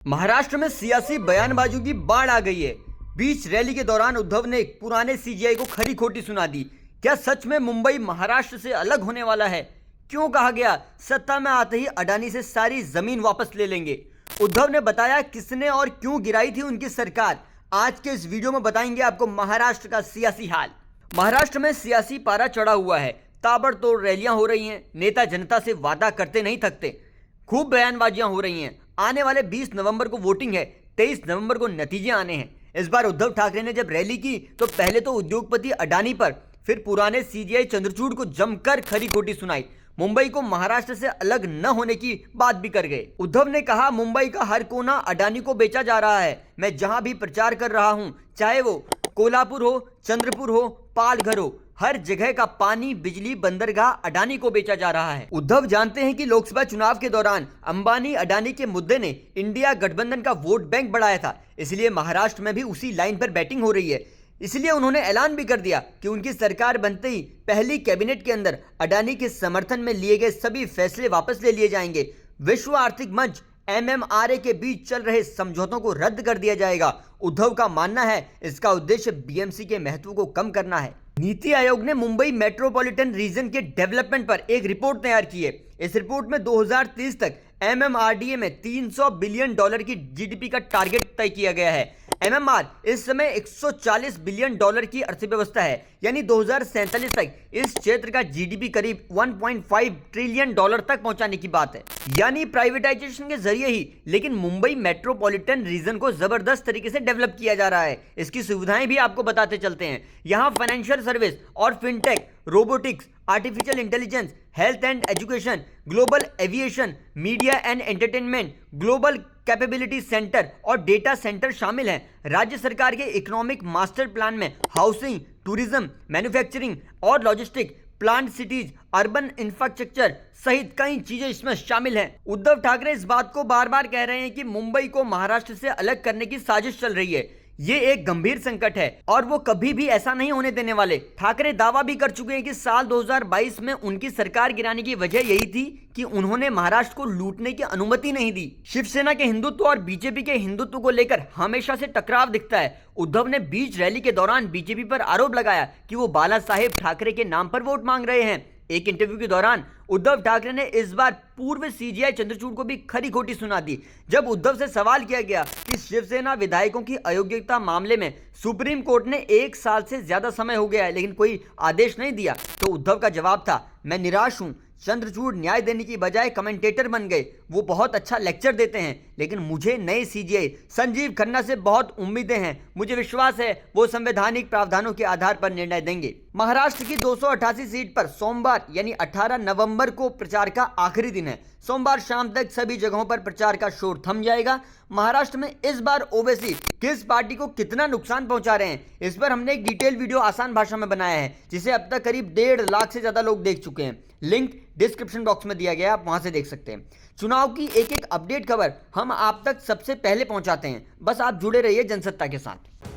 महाराष्ट्र में सियासी बयानबाजियों की बाढ़ आ गई है। बीच रैली के दौरान उद्धव ने पुराने सीजीआई को खरी खोटी सुना दी। क्या सच में मुंबई महाराष्ट्र से अलग होने वाला है? क्यों कहा गया सत्ता में आते ही अडानी से सारी जमीन वापस ले लेंगे? उद्धव ने बताया किसने और क्यों गिराई थी उनकी सरकार। आज के इस वीडियो में बताएंगे आपको महाराष्ट्र का सियासी हाल। महाराष्ट्र में सियासी पारा चढ़ा हुआ है। ताबड़तोड़ रैलियां हो रही हैं। नेता जनता से वादा करते नहीं थकते। खूब बयानबाजियां हो रही हैं। आने वाले 20 नवंबर को वोटिंग है, 23 नवंबर को नतीजे आने हैं। इस बार उद्धव ठाकरे ने जब रैली की तो पहले तो उद्योगपति अडानी पर, फिर पुराने सीजीआई चंद्रचूड़ को जमकर खरी खोटी सुनाई। मुंबई को महाराष्ट्र से अलग न होने की बात भी कर गए। उद्धव ने कहा मुंबई का हर कोना अडानी को बेचा जा रहा है। मैं जहां भी प्रचार कर रहा हूं, चाहे वो कोल्हापुर हो, चंद्रपुर हो, पालघर हो, हर जगह का पानी, बिजली, बंदरगाह अडानी को बेचा जा रहा है। उद्धव जानते हैं कि लोकसभा चुनाव के दौरान अंबानी अडानी के मुद्दे ने इंडिया गठबंधन का वोट बैंक बढ़ाया था, इसलिए महाराष्ट्र में भी उसी लाइन पर बैटिंग हो रही है। इसलिए उन्होंने ऐलान भी कर दिया कि उनकी सरकार बनते ही पहली कैबिनेट के अंदर अडानी के समर्थन में लिए गए सभी फैसले वापस ले लिए जाएंगे। विश्व आर्थिक मंच एमएमआरए के बीच चल रहे समझौतों को रद्द कर दिया जाएगा। उद्धव का मानना है इसका उद्देश्य बीएमसी के महत्व को कम करना है। नीति आयोग ने मुंबई मेट्रोपॉलिटन रीजन के डेवलपमेंट पर एक रिपोर्ट तैयार की है। इस रिपोर्ट में 2030 तक एमएमआरडीए में $300 बिलियन की जीडीपी का टारगेट तय किया गया है। एमएमआर इस समय $140 बिलियन की अर्थव्यवस्था है, यानी 2047 तक इस क्षेत्र का जीडीपी करीब $1.5 ट्रिलियन तक पहुंचाने की बात है, यानी प्राइवेटाइजेशन के जरिए ही। लेकिन मुंबई मेट्रोपॉलिटन रीजन को जबरदस्त तरीके से डेवलप किया जा रहा है। इसकी सुविधाएं भी आपको बताते चलते हैं। यहाँ फाइनेंशियल सर्विस और fintech, robotics, artificial intelligence, health and education, global aviation, media and entertainment, global capability centre और डेटा सेंटर शामिल हैं। राज्य सरकार के इकोनॉमिक मास्टर प्लान में हाउसिंग, टूरिज्म, मैन्युफैक्चरिंग और logistic, plant cities, urban infrastructure सहित कई चीजें इसमें शामिल हैं। उद्धव ठाकरे इस बात को बार बार कह रहे हैं कि मुंबई को महाराष्ट्र से अलग करने की साजिश चल रही है। ये एक गंभीर संकट है और वो कभी भी ऐसा नहीं होने देने वाले। ठाकरे दावा भी कर चुके हैं कि साल 2022 में उनकी सरकार गिराने की वजह यही थी कि उन्होंने महाराष्ट्र को लूटने की अनुमति नहीं दी। शिवसेना के हिंदुत्व और बीजेपी के हिंदुत्व को लेकर हमेशा से टकराव दिखता है। उद्धव ने बीच रैली के दौरान बीजेपी पर आरोप लगाया कि वो बाला साहेब ठाकरे के नाम पर वोट मांग रहे हैं। एक इंटरव्यू के दौरान उद्धव ठाकरे ने इस बार पूर्व सीजीआई चंद्रचूड़ को भी खरी खोटी सुना दी। जब उद्धव से सवाल किया गया कि शिवसेना विधायकों की अयोग्यता मामले में सुप्रीम कोर्ट ने 1 साल से ज्यादा समय हो गया है लेकिन कोई आदेश नहीं दिया, तो उद्धव का जवाब था, मैं निराश हूं। चंद्रचूड़ न्याय देने की बजाय कमेंटेटर बन गए। वो बहुत अच्छा लेक्चर देते हैं, लेकिन मुझे नए सीजीआई संजीव खन्ना से बहुत उम्मीदें हैं। मुझे विश्वास है वो संवैधानिक प्रावधानों के आधार पर निर्णय देंगे। महाराष्ट्र की 288 सीट पर सोमवार यानी 18 नवंबर को प्रचार का आखिरी दिन है। सोमवार शाम तक सभी जगहों पर प्रचार का शोर थम जाएगा। महाराष्ट्र में इस बार ओवैसी किस पार्टी को कितना नुकसान पहुंचा रहे हैं, इस पर हमने एक डिटेल वीडियो आसान भाषा में बनाया है, जिसे अब तक करीब 1.5 लाख से ज्यादा लोग देख चुके हैं। लिंक डिस्क्रिप्शन बॉक्स में दिया गया है, आप वहां से देख सकते हैं। चुनाव की एक एक अपडेट खबर हम आप तक सबसे पहले पहुंचाते हैं। बस आप जुड़े रहिए जनसत्ता के साथ।